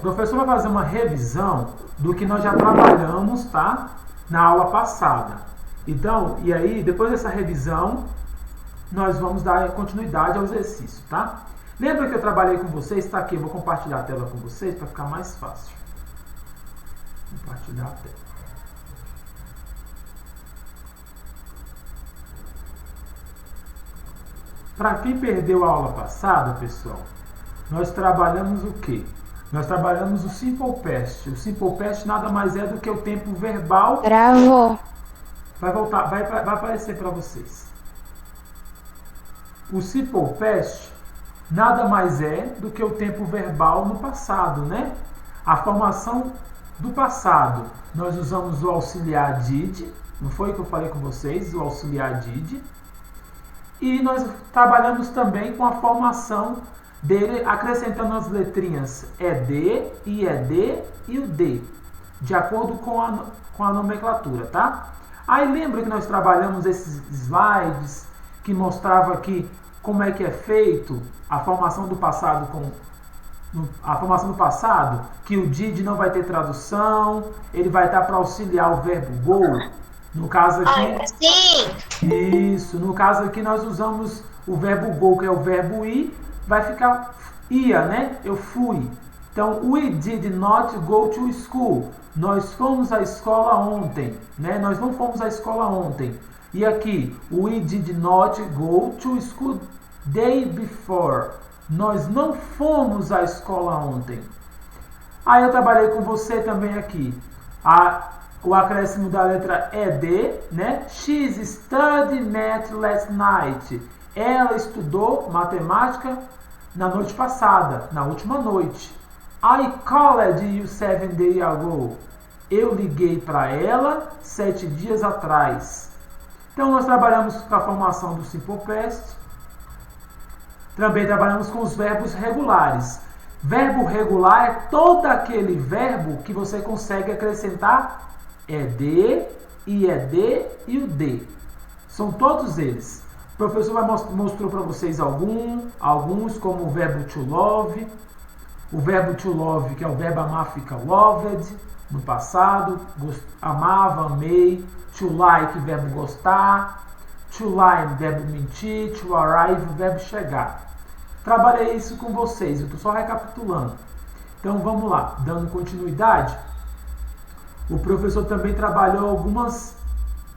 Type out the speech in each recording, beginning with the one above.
o professor vai fazer uma revisão do que nós já trabalhamos, tá? Na aula passada. Então, e aí, depois dessa revisão, nós vamos dar continuidade ao exercício, tá? Lembra que eu trabalhei com vocês? Está aqui, eu vou compartilhar a tela com vocês para ficar mais fácil. Compartilhar a tela. Para quem perdeu a aula passada, pessoal, nós trabalhamos o quê? Nós trabalhamos o Simple Past. O Simple Past nada mais é do que o tempo verbal. Travou. Vai voltar, vai aparecer para vocês. O Simple Past nada mais é do que o tempo verbal no passado, né? A formação do passado. Nós usamos o auxiliar did, não foi que eu falei com vocês? O auxiliar did. E nós trabalhamos também com a formação dele, acrescentando as letrinhas ED, IED e o D, de acordo com a nomenclatura, tá? Aí lembra que nós trabalhamos esses slides que mostrava aqui como é que é feito a formação do passado que o did não vai ter tradução, ele vai estar para auxiliar o verbo go. No caso aqui, Sim. isso, no caso aqui nós usamos o verbo go, que é o verbo ir, vai ficar ia, né? Eu fui. Então, we did not go to school. Nós fomos à escola ontem, né? Nós não fomos à escola ontem. E aqui, we did not go to school day before. Nós não fomos à escola ontem. Aí eu trabalhei com você também aqui. O acréscimo da letra ED, né? She studied math last night. Ela estudou matemática na noite passada, na última noite. I called you 7 days ago. Eu liguei para ela 7 dias atrás. Então nós trabalhamos com a formação do Simple Past. Também trabalhamos com os verbos regulares. Verbo regular é todo aquele verbo que você consegue acrescentar ED, IED e o D. São todos eles. O professor mostrou para vocês alguns, como o verbo to love. O verbo to love, que é o verbo amar, fica loved, no passado. Amava, amei. To like, verbo gostar. To lie, verbo mentir. To arrive, verbo chegar. Trabalhei isso com vocês, eu estou só recapitulando. Então vamos lá, dando continuidade. O professor também trabalhou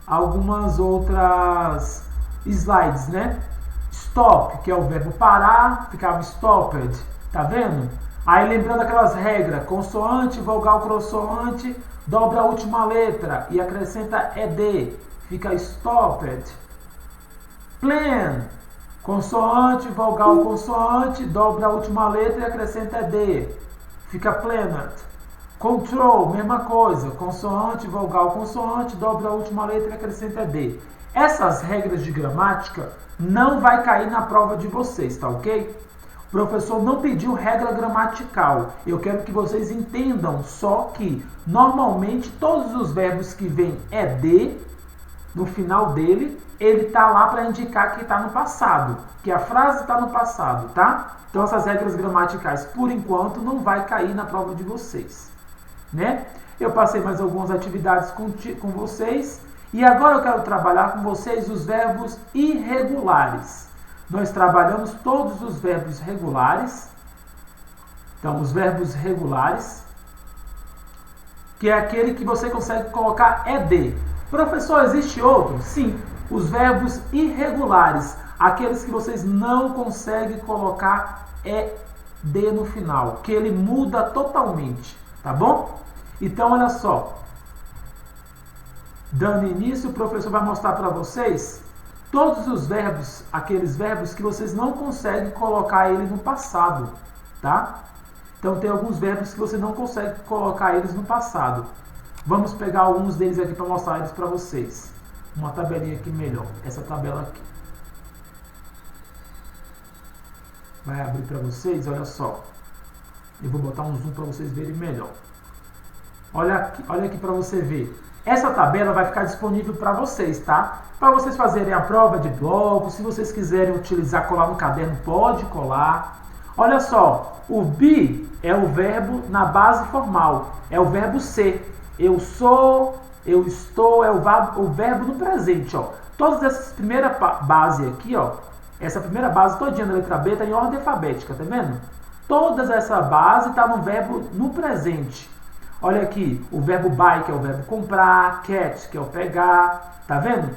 algumas outras slides, né? Stop, que é o verbo parar, ficava stopped, tá vendo? Aí lembrando aquelas regras, consoante, vogal, consoante, dobra a última letra e acrescenta ED, fica stopped. Plan, consoante, vogal, consoante, dobra a última letra e acrescenta ED, fica planned. Control, mesma coisa, consoante, vogal, consoante, dobra a última letra e acrescenta ED. Essas regras de gramática não vai cair na prova de vocês, tá ok? O professor não pediu regra gramatical. Eu quero que vocês entendam só que, normalmente, todos os verbos que vêm ED, no final dele, ele tá lá para indicar que está no passado, que a frase está no passado, tá? Então, essas regras gramaticais, por enquanto, não vai cair na prova de vocês. Né? Eu passei mais algumas atividades com vocês e agora eu quero trabalhar com vocês os verbos irregulares. Nós trabalhamos todos os verbos regulares. Então, os verbos regulares, que é aquele que você consegue colocar ED. Professor, existe outro? Sim, os verbos irregulares, aqueles que vocês não conseguem colocar ED no final, que ele muda totalmente, tá bom? Então, olha só, dando início, o professor vai mostrar para vocês todos os verbos, aqueles verbos que vocês não conseguem colocar ele no passado, tá? Então, tem alguns verbos que você não consegue colocar eles no passado. Vamos pegar alguns deles aqui para mostrar eles para vocês. Uma tabelinha aqui melhor, essa tabela aqui. Vai abrir para vocês, olha só. Eu vou botar um zoom para vocês verem melhor. Olha aqui para você ver. Essa tabela vai ficar disponível para vocês, tá? Para vocês fazerem a prova de bloco, se vocês quiserem utilizar, colar no caderno, pode colar. Olha só, o be é o verbo na base formal, é o verbo ser. Eu sou, eu estou, é o verbo no presente, ó. Todas essas primeiras bases aqui, ó, essa primeira base todinha da letra B está em ordem alfabética, tá vendo? Todas essa base está no verbo no presente. Olha aqui, o verbo buy, que é o verbo comprar, catch, que é o pegar, tá vendo?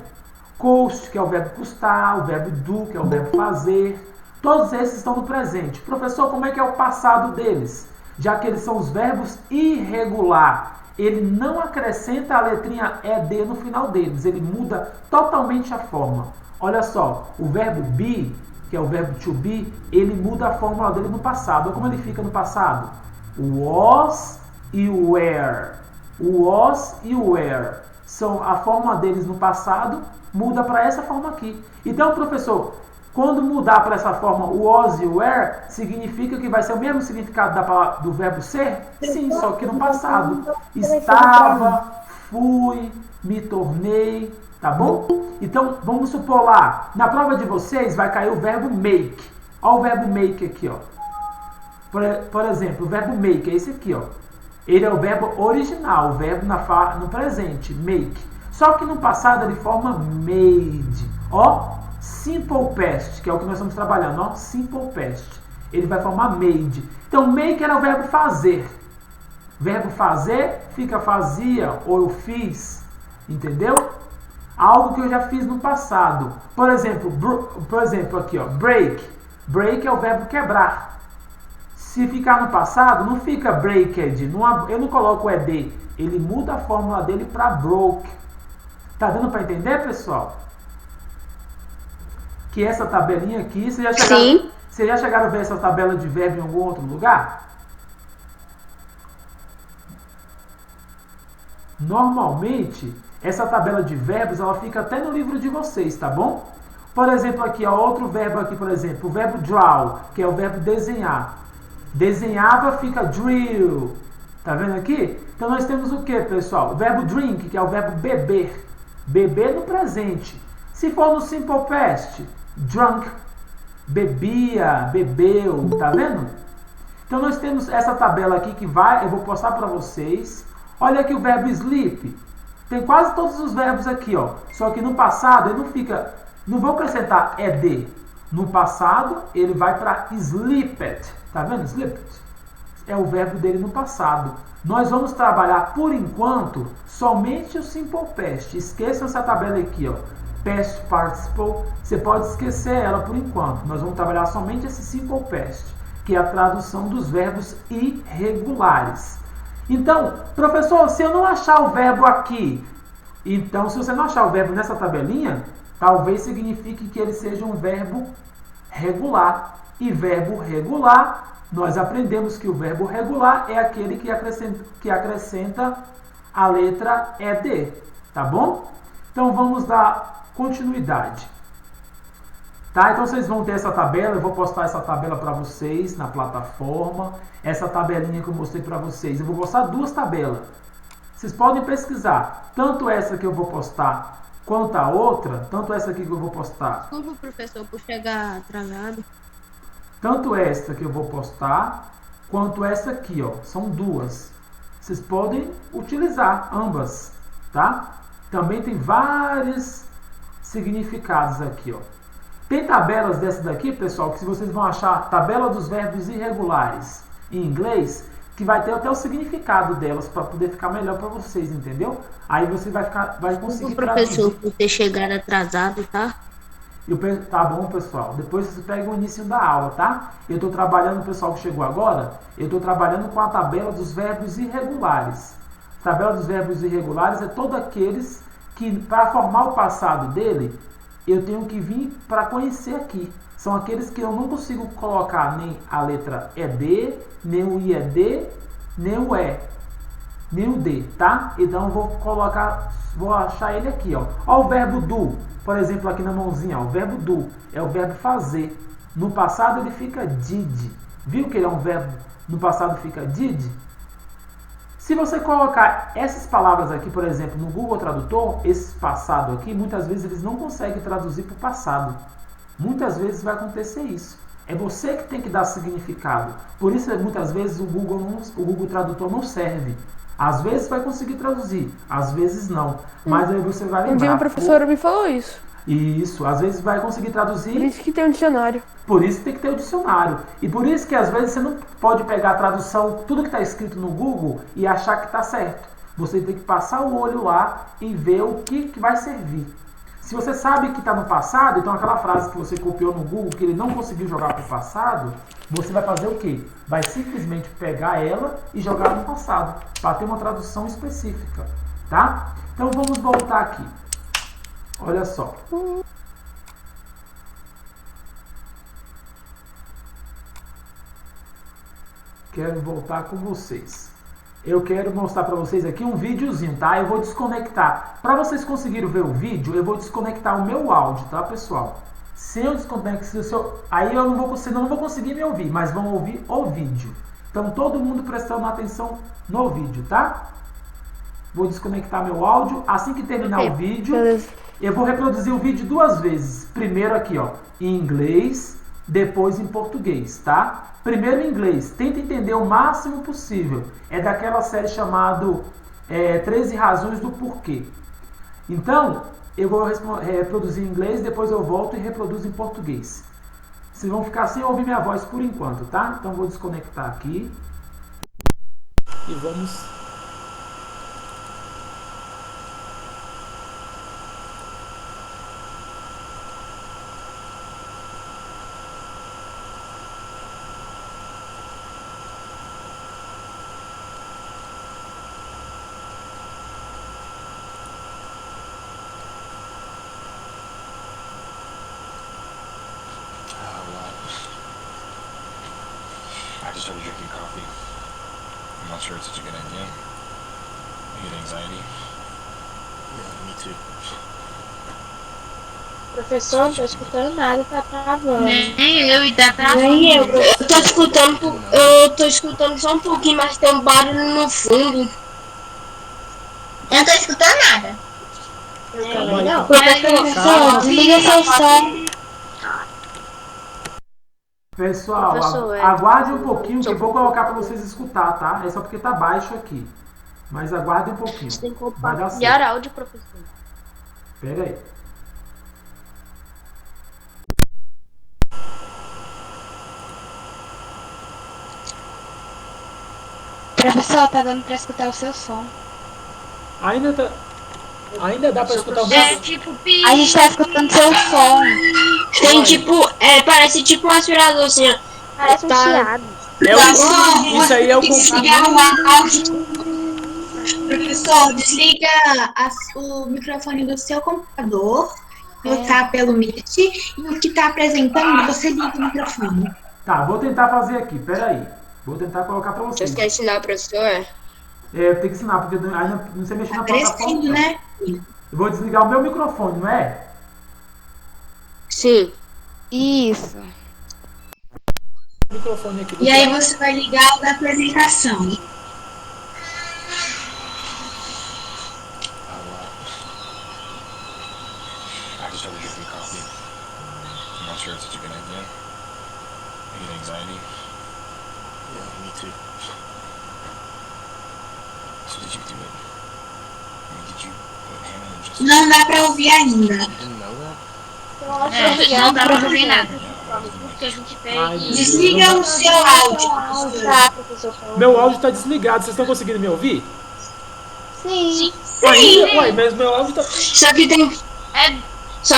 Cost, que é o verbo custar, o verbo do, que é o verbo fazer. Todos esses estão no presente. Professor, como é que é o passado deles? Já que eles são os verbos irregular. Ele não acrescenta a letrinha ED no final deles. Ele muda totalmente a forma. Olha só, o verbo be, que é o verbo to be, ele muda a fórmula dele no passado. Olha como ele fica no passado. Was e were. O was e o were. São a forma deles no passado, muda para essa forma aqui. Então, professor, quando mudar para essa forma was e were, significa que vai ser o mesmo significado do verbo ser? Sim, só que no passado. Estava, fui, me tornei, tá bom? Então, vamos supor lá, na prova de vocês vai cair o verbo make. Olha o verbo make aqui, ó. Por exemplo, o verbo make é esse aqui, ó. Ele é o verbo original, o verbo no presente, make. Só que no passado ele forma made. Ó, simple past, que é o que nós estamos trabalhando, ó, simple past. Ele vai formar made. Então, make era o verbo fazer. Verbo fazer fica fazia ou eu fiz, entendeu? Algo que eu já fiz no passado. Por exemplo aqui, ó, break. Break é o verbo quebrar. Se ficar no passado, não fica breaked. Eu não coloco o ed. Ele muda a fórmula dele para broke. Tá dando para entender, pessoal? Que essa tabelinha aqui, vocês já chegaram a ver essa tabela de verbo em algum outro lugar? Normalmente, essa tabela de verbos, ela fica até no livro de vocês, tá bom? Por exemplo, aqui, ó, outro verbo aqui, por exemplo, o verbo draw, que é o verbo desenhar. Desenhava fica drill. Tá vendo aqui? Então nós temos o que, pessoal? O verbo drink, que é o verbo beber. Beber no presente. Se for no simple past, drunk, bebia, bebeu, tá vendo? Então nós temos essa tabela aqui que eu vou postar para vocês. Olha aqui o verbo sleep. Tem quase todos os verbos aqui, ó. Só que no passado ele não fica, não vou acrescentar ed. No passado ele vai para sleeped. Tá vendo? Sleeped. É o verbo dele no passado. Nós vamos trabalhar, por enquanto, somente o simple past. Esqueçam essa tabela aqui, ó. Past participle. Você pode esquecer ela por enquanto. Nós vamos trabalhar somente esse simple past, que é a tradução dos verbos irregulares. Então, professor, se eu não achar o verbo aqui, então, se você não achar o verbo nessa tabelinha, talvez signifique que ele seja um verbo regular. E verbo regular, nós aprendemos que o verbo regular é aquele que acrescenta a letra ed, tá bom? Então, vamos dar continuidade. Tá? Então, vocês vão ter essa tabela, eu vou postar essa tabela para vocês na plataforma. Essa tabelinha que eu mostrei para vocês. Eu vou postar duas tabelas. Vocês podem pesquisar. Tanto essa que eu vou postar, quanto a outra. Tanto essa aqui que eu vou postar. Desculpa, professor, por chegar atrasado. Tanto esta que eu vou postar, quanto essa aqui, ó. São duas. Vocês podem utilizar ambas, tá? Também tem vários significados aqui, ó. Tem tabelas dessa daqui, pessoal, que vocês vão achar tabela dos verbos irregulares em inglês, que vai ter até o significado delas para poder ficar melhor para vocês, entendeu? Aí você vai conseguir traduzir. Professor, por ter chegado atrasado, tá? Tá bom, pessoal. Depois vocês pegam o início da aula, tá? Eu estou trabalhando, o pessoal que chegou agora, eu estou trabalhando com a tabela dos verbos irregulares. A tabela dos verbos irregulares é todos aqueles que, para formar o passado dele, eu tenho que vir para conhecer aqui. São aqueles que eu não consigo colocar nem a letra ED, nem o IED, nem o E, nem o D, tá? Então eu vou achar ele aqui, ó. Ó o verbo do, por exemplo, aqui na mãozinha, ó, o verbo do é o verbo fazer. No passado ele fica did. Viu que ele é um verbo, no passado fica did? Se você colocar essas palavras aqui, por exemplo, no Google Tradutor, esse passado aqui, muitas vezes eles não conseguem traduzir para o passado. Muitas vezes vai acontecer isso. É você que tem que dar significado. Por isso, muitas vezes, o Google Tradutor não serve. Às vezes vai conseguir traduzir, às vezes não. Mas aí você vai lembrar. Um dia uma professora me falou isso. Isso, às vezes vai conseguir traduzir. Por isso que tem um dicionário. Por isso tem que ter o dicionário. E por isso que às vezes você não pode pegar a tradução, tudo que está escrito no Google e achar que está certo. Você tem que passar o olho lá e ver o que vai servir. Se você sabe que está no passado, então aquela frase que você copiou no Google, que ele não conseguiu jogar para o passado, você vai fazer o quê? Vai simplesmente pegar ela e jogar no passado, para ter uma tradução específica, tá? Então vamos voltar aqui. Olha só. Quero voltar com vocês. Eu quero mostrar para vocês aqui um videozinho, tá? Eu vou desconectar. Para vocês conseguirem ver o vídeo, eu vou desconectar o meu áudio, tá, pessoal? Se eu desconectar, aí eu não vou conseguir me ouvir, mas vão ouvir o vídeo. Então, todo mundo prestando atenção no vídeo, tá? Vou desconectar meu áudio. Assim que terminar o vídeo, eu vou reproduzir o vídeo 2 vezes. Primeiro aqui, ó, em inglês, depois em português, tá? Primeiro em inglês, tenta entender o máximo possível. É daquela série chamada 13 Razões do Porquê. Então, eu vou reproduzir em inglês, depois eu volto e reproduzo em português. Vocês vão ficar sem ouvir minha voz por enquanto, tá? Então, vou desconectar aqui. E vamos... I just started drinking coffee. I'm not sure it's such a good idea. I get anxiety. Yeah, me too. Professor, não tô escutando nada, tá travando. Nem eu, e tá travando. Nem eu tô escutando só um pouquinho, mas tem um barulho no fundo. Eu não tô escutando nada. Não, professor, desliga seu som. Pessoal, Professor, aguarde um pouquinho que eu vou colocar para vocês escutar, tá? É só porque tá baixo aqui. Mas aguarde um pouquinho. Você tem que Vai dar compartilhar certo. áudio, professor. Pera aí. Professor, tá dando pra escutar o seu som. Ainda dá para escutar o É tipo pi. A gente tá escutando seu som. Tem tipo, parece tipo um aspirador assim, ó. Parece um chiado. Isso aí é o Professor, desliga o microfone do seu computador, botar pelo Meet, e o que está apresentando, você liga o microfone. Tá, vou tentar fazer aqui, pera aí. Vou tentar colocar para vocês. Você quer ensinar o professor? Eu tenho que ensinar, porque eu ainda não sei mexer na plataforma. Aparecendo, né? Eu vou desligar o meu microfone, não é? Sim. Isso. O microfone aqui do E aí você vai ligar o da apresentação. I just started drinking coffee. I'm not sure it's such a good idea. I get anxiety. Yeah, me too. So did you do it? I mean, did you put Hannah and just... Não dá para ouvir ainda. You didn't know that? Não dá pra ouvir nada. Porque a gente Desliga o seu áudio, professor. Tá, professor. Meu áudio está desligado, vocês estão conseguindo me ouvir? Sim. Ué, mas meu áudio tá... Só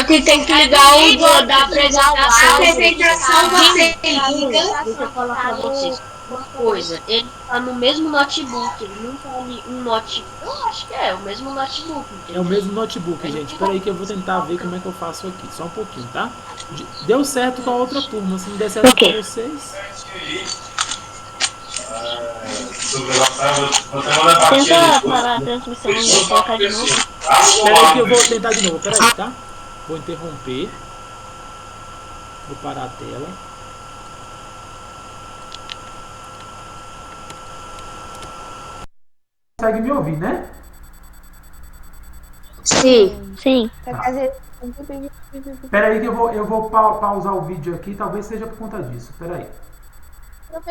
que tem que ligar o da apresentação. A apresentação você liga. Deixa eu falar pra vocês uma coisa. Ele tá no mesmo notebook. Ele não tá ali um notebook. Eu acho que é o mesmo notebook. É o mesmo notebook, gente. Espera aí que eu vou tentar ver como é que eu faço aqui. Só um pouquinho, tá? Deu certo com a outra turma. Se não der certo com vocês... Tenta parar a transmissão e colocar de novo. Espera aí que eu vou tentar de novo. Pera aí, tá? Vou interromper. Vou parar a tela. Consegue me ouvir, né? Sim. Sim. Tá. Espera aí que eu vou pausar o vídeo aqui, talvez seja por conta disso. Espera aí.